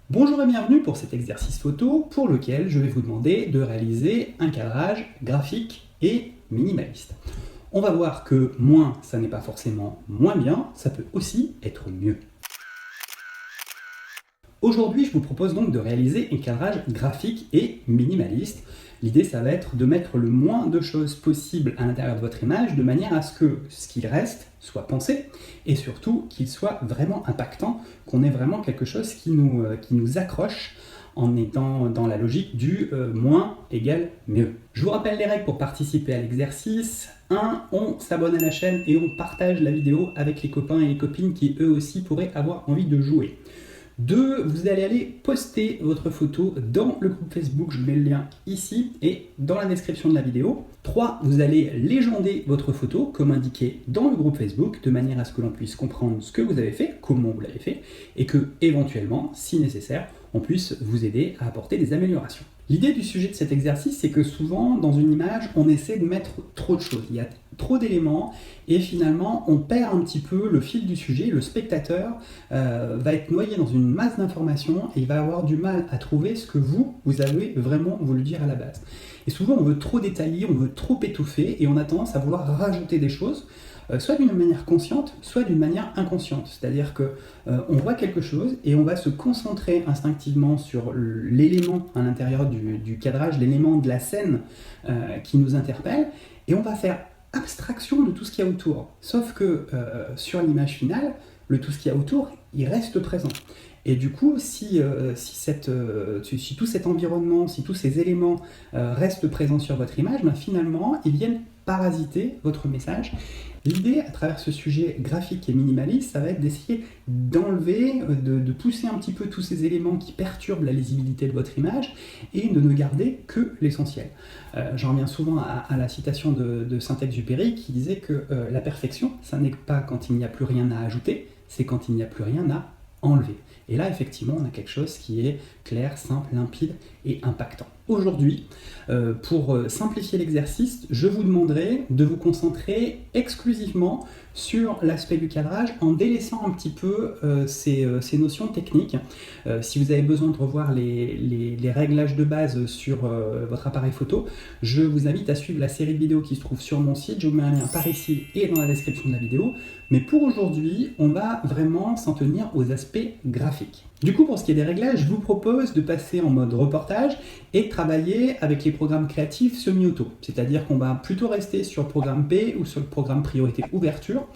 Bonjour et bienvenue pour cet exercice photo pour lequel je vais vous demander de réaliser un cadrage graphique et minimaliste. On va voir que moins, ça n'est pas forcément moins bien, ça peut aussi être mieux. Aujourd'hui, je vous propose donc de réaliser un cadrage graphique et minimaliste. L'idée, ça va être de mettre le moins de choses possible à l'intérieur de votre image de manière à ce que ce qu'il reste soit pensé et surtout qu'il soit vraiment impactant, qu'on ait vraiment quelque chose qui nous accroche en étant dans la logique du moins égale mieux. Je vous rappelle les règles pour participer à l'exercice. 1. On s'abonne à la chaîne et on partage la vidéo avec les copains et les copines qui eux aussi pourraient avoir envie de jouer. 2. Vous allez aller poster votre photo dans le groupe Facebook, je mets le lien ici et dans la description de la vidéo. 3. Vous allez légender votre photo comme indiqué dans le groupe Facebook de manière à ce que l'on puisse comprendre ce que vous avez fait, comment vous l'avez fait et que éventuellement, si nécessaire, on puisse vous aider à apporter des améliorations. L'idée du sujet de cet exercice, c'est que souvent, dans une image, on essaie de mettre trop de choses. Il y a trop d'éléments et finalement, on perd un petit peu le fil du sujet. Le spectateur va être noyé dans une masse d'informations et il va avoir du mal à trouver ce que vous avez vraiment voulu dire à la base. Et souvent, on veut trop détailler, on veut trop étoffer et on a tendance à vouloir rajouter des choses. Soit d'une manière consciente, soit d'une manière inconsciente. C'est-à-dire qu'on voit quelque chose et on va se concentrer instinctivement sur l'élément à l'intérieur du cadrage, l'élément de la scène qui nous interpelle, et on va faire abstraction de tout ce qu'il y a autour. Sauf que sur l'image finale, tout ce qu'il y a autour, il reste présent. Et du coup, si tout cet environnement, si tous ces éléments restent présents sur votre image, ben finalement, ils viennent parasiter votre message. L'idée, à travers ce sujet graphique et minimaliste, ça va être d'essayer d'enlever, de pousser un petit peu tous ces éléments qui perturbent la lisibilité de votre image et de ne garder que l'essentiel. J'en reviens souvent à la citation de Saint-Exupéry qui disait que la perfection, ça n'est pas quand il n'y a plus rien à ajouter, c'est quand il n'y a plus rien à enlever. Et là, effectivement, on a quelque chose qui est clair, simple, limpide et impactant. Aujourd'hui, pour simplifier l'exercice, je vous demanderai de vous concentrer exclusivement sur l'aspect du cadrage en délaissant un petit peu ces notions techniques. Si vous avez besoin de revoir les réglages de base sur votre appareil photo, je vous invite à suivre la série de vidéos qui se trouve sur mon site. Je vous mets un lien par ici et dans la description de la vidéo. Mais pour aujourd'hui, on va vraiment s'en tenir aux aspects graphiques. Du coup, pour ce qui est des réglages, je vous propose de passer en mode reportage et de travailler avec les programmes créatifs semi-auto. C'est-à-dire qu'on va plutôt rester sur le programme B ou sur le programme priorité ouverture,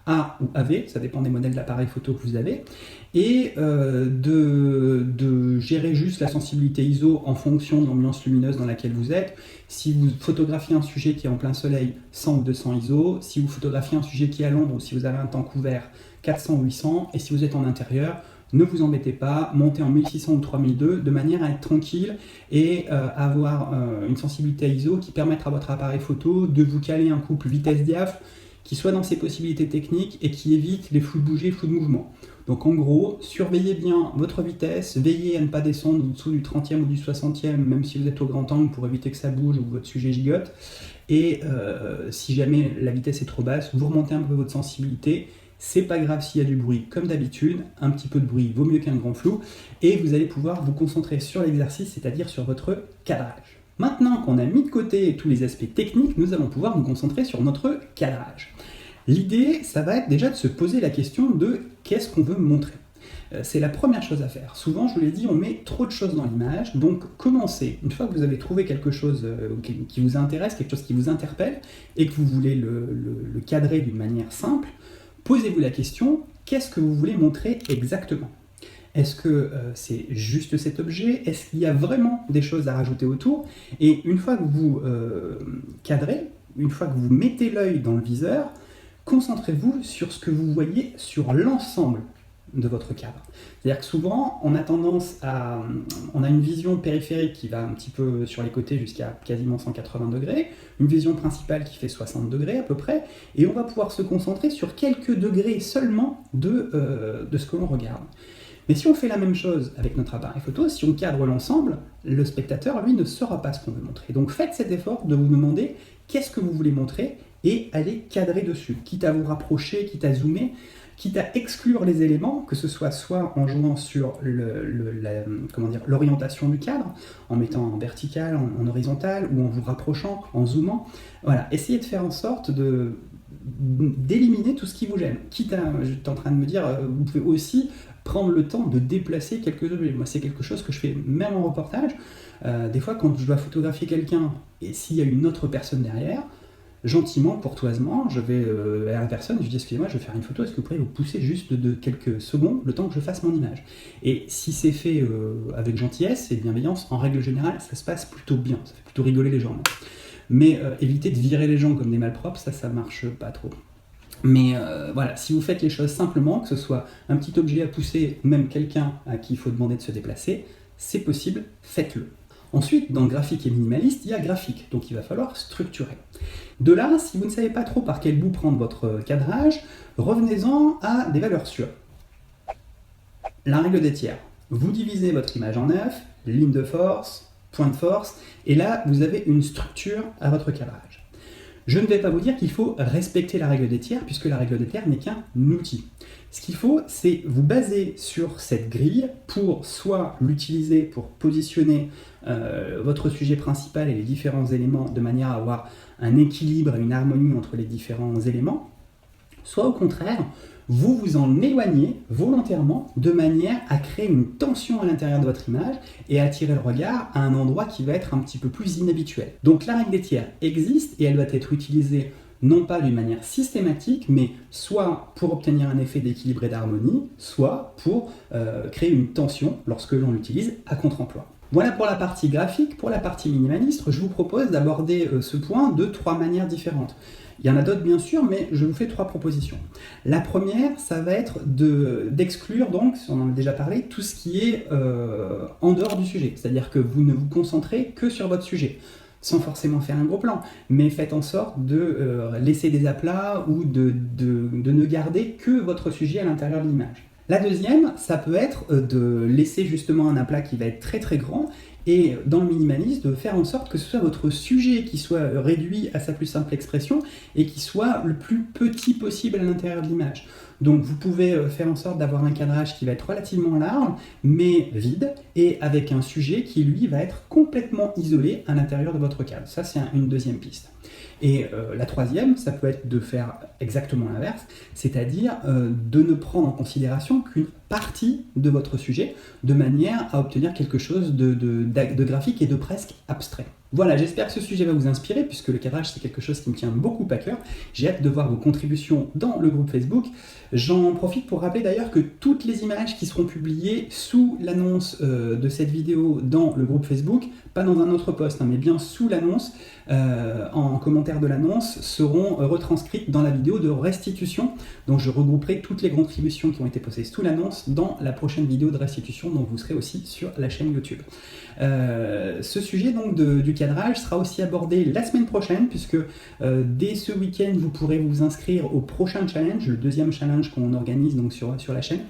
A ou AV, ça dépend des modèles d'appareil photo que vous avez, et de gérer juste la sensibilité ISO en fonction de l'ambiance lumineuse dans laquelle vous êtes. Si vous photographiez un sujet qui est en plein soleil, 100 ou 200 ISO. Si vous photographiez un sujet qui est à l'ombre ou si vous avez un temps couvert, 400 ou 800. Et si vous êtes en intérieur, ne vous embêtez pas, montez en 1600 ou 3002 de manière à être tranquille et avoir une sensibilité ISO qui permettra à votre appareil photo de vous caler un couple vitesse-diaph qui soit dans ses possibilités techniques et qui évite les flous de bouger, flous de mouvement. Donc en gros, surveillez bien votre vitesse, veillez à ne pas descendre en dessous du 30e ou du 60e, même si vous êtes au grand angle pour éviter que ça bouge ou que votre sujet gigote. Et si jamais la vitesse est trop basse, vous remontez un peu votre sensibilité. C'est pas grave s'il y a du bruit, comme d'habitude, un petit peu de bruit vaut mieux qu'un grand flou, et vous allez pouvoir vous concentrer sur l'exercice, c'est-à-dire sur votre cadrage. Maintenant qu'on a mis de côté tous les aspects techniques, nous allons pouvoir nous concentrer sur notre cadrage. L'idée, ça va être déjà de se poser la question de qu'est-ce qu'on veut montrer. C'est la première chose à faire. Souvent, je vous l'ai dit, on met trop de choses dans l'image, donc commencez. Une fois que vous avez trouvé quelque chose qui vous intéresse, quelque chose qui vous interpelle, et que vous voulez le cadrer d'une manière simple, posez-vous la question, qu'est-ce que vous voulez montrer exactement ? Est-ce que c'est juste cet objet ? Est-ce qu'il y a vraiment des choses à rajouter autour ? Et une fois que vous cadrez, une fois que vous mettez l'œil dans le viseur, concentrez-vous sur ce que vous voyez sur l'ensemble de votre cadre. C'est-à-dire que souvent, on a une vision périphérique qui va un petit peu sur les côtés jusqu'à quasiment 180 degrés, une vision principale qui fait 60 degrés à peu près, et on va pouvoir se concentrer sur quelques degrés seulement de ce que l'on regarde. Mais si on fait la même chose avec notre appareil photo, si on cadre l'ensemble, le spectateur, lui, ne saura pas ce qu'on veut montrer. Donc faites cet effort de vous demander qu'est-ce que vous voulez montrer et allez cadrer dessus, quitte à vous rapprocher, quitte à zoomer. quitte à exclure les éléments, que ce soit en jouant sur l'orientation du cadre, en mettant en vertical, en horizontal, ou en vous rapprochant, en zoomant. Voilà, essayez de faire en sorte d'éliminer tout ce qui vous gêne. Quitte à, j'étais en train de me dire, vous pouvez aussi prendre le temps de déplacer quelques objets. Moi, c'est quelque chose que je fais même en reportage. Des fois, quand je dois photographier quelqu'un, et s'il y a une autre personne derrière, gentiment, courtoisement, je vais vers la personne et je dis excusez-moi, je vais faire une photo, est-ce que vous pourriez vous pousser juste de quelques secondes le temps que je fasse mon image? Et si c'est fait avec gentillesse et bienveillance, en règle générale, ça se passe plutôt bien, ça fait plutôt rigoler les gens. Mais évitez de virer les gens comme des malpropres, ça marche pas trop. Mais voilà, si vous faites les choses simplement, que ce soit un petit objet à pousser, ou même quelqu'un à qui il faut demander de se déplacer, c'est possible, faites-le. Ensuite, dans graphique et minimaliste, il y a graphique, donc il va falloir structurer. De là, si vous ne savez pas trop par quel bout prendre votre cadrage, revenez-en à des valeurs sûres. La règle des tiers. Vous divisez votre image en 9, ligne de force, point de force, et là, vous avez une structure à votre cadrage. Je ne vais pas vous dire qu'il faut respecter la règle des tiers, puisque la règle des tiers n'est qu'un outil. Ce qu'il faut, c'est vous baser sur cette grille pour soit l'utiliser pour positionner votre sujet principal et les différents éléments de manière à avoir un équilibre et une harmonie entre les différents éléments, soit au contraire, vous vous en éloignez volontairement de manière à créer une tension à l'intérieur de votre image et attirer le regard à un endroit qui va être un petit peu plus inhabituel. Donc la règle des tiers existe et elle doit être utilisée non pas d'une manière systématique, mais soit pour obtenir un effet d'équilibre et d'harmonie, soit pour créer une tension lorsque l'on l'utilise à contre-emploi. Voilà pour la partie graphique. Pour la partie minimaliste, je vous propose d'aborder ce point de 3 manières différentes. Il y en a d'autres bien sûr, mais je vous fais 3 propositions. La première, ça va être d'exclure, donc, on en a déjà parlé, tout ce qui est en dehors du sujet. C'est-à-dire que vous ne vous concentrez que sur votre sujet, sans forcément faire un gros plan, mais faites en sorte de laisser des aplats ou de ne garder que votre sujet à l'intérieur de l'image. La deuxième, ça peut être de laisser justement un aplat qui va être très très grand et dans le minimalisme, de faire en sorte que ce soit votre sujet qui soit réduit à sa plus simple expression et qui soit le plus petit possible à l'intérieur de l'image. Donc vous pouvez faire en sorte d'avoir un cadrage qui va être relativement large, mais vide, et avec un sujet qui lui va être complètement isolé à l'intérieur de votre cadre. Ça c'est une deuxième piste. Et la troisième, ça peut être de faire exactement l'inverse, c'est-à-dire de ne prendre en considération qu'une partie de votre sujet, de manière à obtenir quelque chose de graphique et de presque abstrait. Voilà, j'espère que ce sujet va vous inspirer, puisque le cadrage c'est quelque chose qui me tient beaucoup à cœur. J'ai hâte de voir vos contributions dans le groupe Facebook. J'en profite pour rappeler d'ailleurs que toutes les images qui seront publiées sous l'annonce de cette vidéo dans le groupe Facebook, pas dans un autre post, mais bien sous l'annonce, en commentaire de l'annonce, seront retranscrites dans la vidéo de restitution. Donc je regrouperai toutes les contributions qui ont été postées sous l'annonce dans la prochaine vidéo de restitution, dont vous serez aussi sur la chaîne YouTube. Ce sujet donc du cadrage sera aussi abordé la semaine prochaine, puisque dès ce week-end vous pourrez vous inscrire au prochain challenge, le deuxième challenge qu'on organise donc sur la chaîne.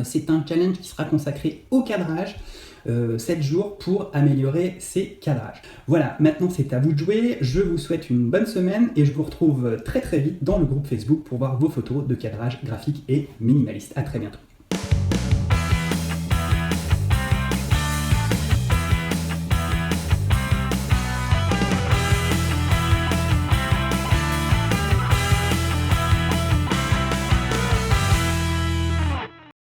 C'est un challenge qui sera consacré au cadrage, 7 jours pour améliorer ses cadrages. Voilà, maintenant c'est à vous de jouer, je vous souhaite une bonne semaine et je vous retrouve très très vite dans le groupe Facebook pour voir vos photos de cadrage graphique et minimaliste. À très bientôt.